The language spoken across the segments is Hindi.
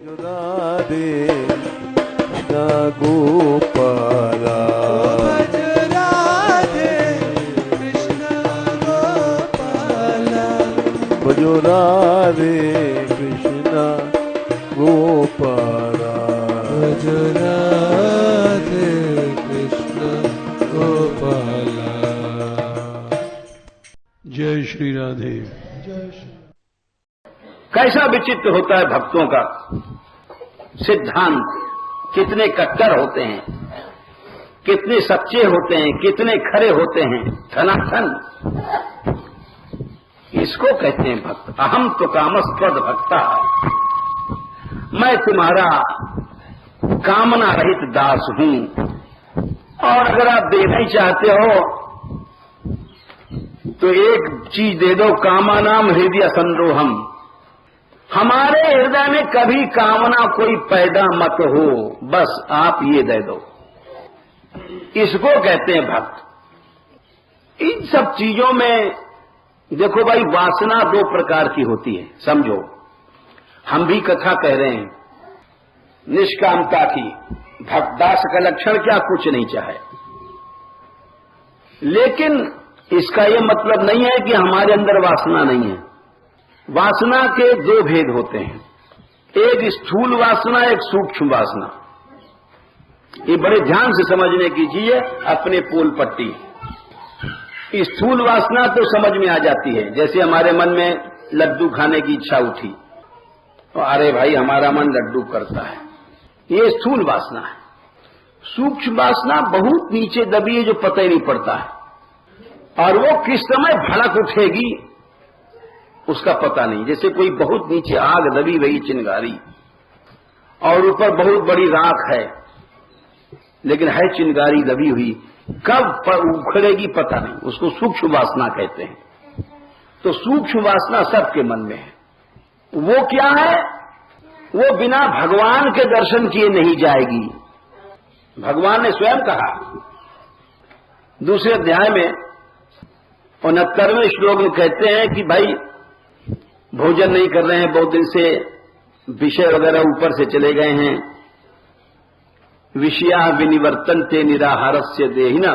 राधे कृष्ण गोपाला भज राधे कृष्ण गोपाला भजो राधे कृष्ण गोपाला भज राधे कृष्ण गोपाला। जय श्री राधे। जय श्री। कैसा विचित्र होता है भक्तों का सिद्धांत, कितने कट्टर होते हैं, कितने सच्चे होते हैं, कितने खरे होते हैं, धनाधन। इसको कहते हैं भक्त। अहम तो कामस्पद भक्ता, मैं तुम्हारा कामना रहित दास हूं, और अगर आप देना ही चाहते हो तो एक चीज दे दो, कामानाम हृदय संरोहम। हमारे हृदय में कभी कामना कोई पैदा मत हो, बस आप ये दे दो। इसको कहते हैं भक्त। इन सब चीजों में देखो भाई, वासना दो प्रकार की होती है, समझो। हम भी कथा कह रहे हैं निष्कामता की। भक्तदास का लक्षण क्या, कुछ नहीं चाहे। लेकिन इसका यह मतलब नहीं है कि हमारे अंदर वासना नहीं है। वासना के दो भेद होते हैं, एक स्थूल वासना, एक सूक्ष्म वासना। ये बड़े ध्यान से समझने की चीज है, अपने पोल पट्टी। स्थूल वासना तो समझ में आ जाती है, जैसे हमारे मन में लड्डू खाने की इच्छा उठी तो अरे भाई हमारा मन लड्डू करता है, ये स्थूल वासना है। सूक्ष्म वासना बहुत नीचे दबी है, जो पता ही नहीं पड़ता है, और वो किस समय भड़क उठेगी उसका पता नहीं। जैसे कोई बहुत नीचे आग दबी हुई चिंगारी और ऊपर बहुत बड़ी राख है, लेकिन है चिंगारी दबी हुई, कब उखड़ेगी पता नहीं, उसको सूक्ष्म वासना कहते हैं। तो सूक्ष्म वासना सबके मन में है। वो क्या है, वो बिना भगवान के दर्शन किए नहीं जाएगी। भगवान ने स्वयं कहा दूसरे अध्याय में 69वें श्लोक में, कहते हैं कि भाई भोजन नहीं कर रहे हैं, बहुत दिन से विषय वगैरह ऊपर से चले गए हैं। विषया विनिवर्तन्ते निराहारस्य देहिना,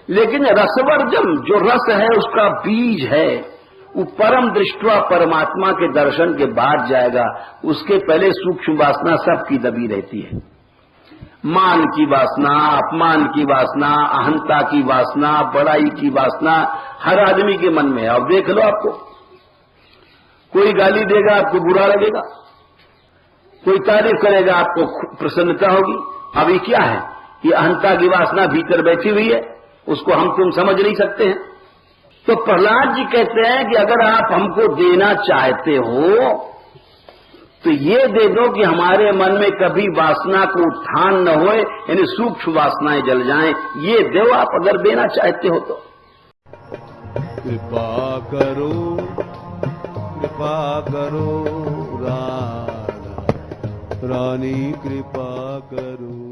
लेकिन रसवर्जम जो रस है उसका बीज है, वो परम दृष्टवा परमात्मा के दर्शन के बाद जाएगा। उसके पहले सूक्ष्म वासना सबकी दबी रहती है। मान की वासना, अपमान की वासना, अहंता की वासना, बड़ाई की वासना हर आदमी के मन में है। अब देख लो, आपको कोई गाली देगा आपको बुरा लगेगा, कोई तारीफ करेगा आपको प्रसन्नता होगी। अभी क्या है, ये अहंता की वासना भीतर बैठी हुई है, उसको हम तुम समझ नहीं सकते हैं। तो प्रहलाद जी कहते हैं कि अगर आप हमको देना चाहते हो तो ये दे दो कि हमारे मन में कभी वासना को उत्थान न होए, यानी सूक्ष्म वासनाएं जल जाएं। ये दो आप अगर देना चाहते हो तो। कृपा करो कृपा करो राधा रानी कृपा करो।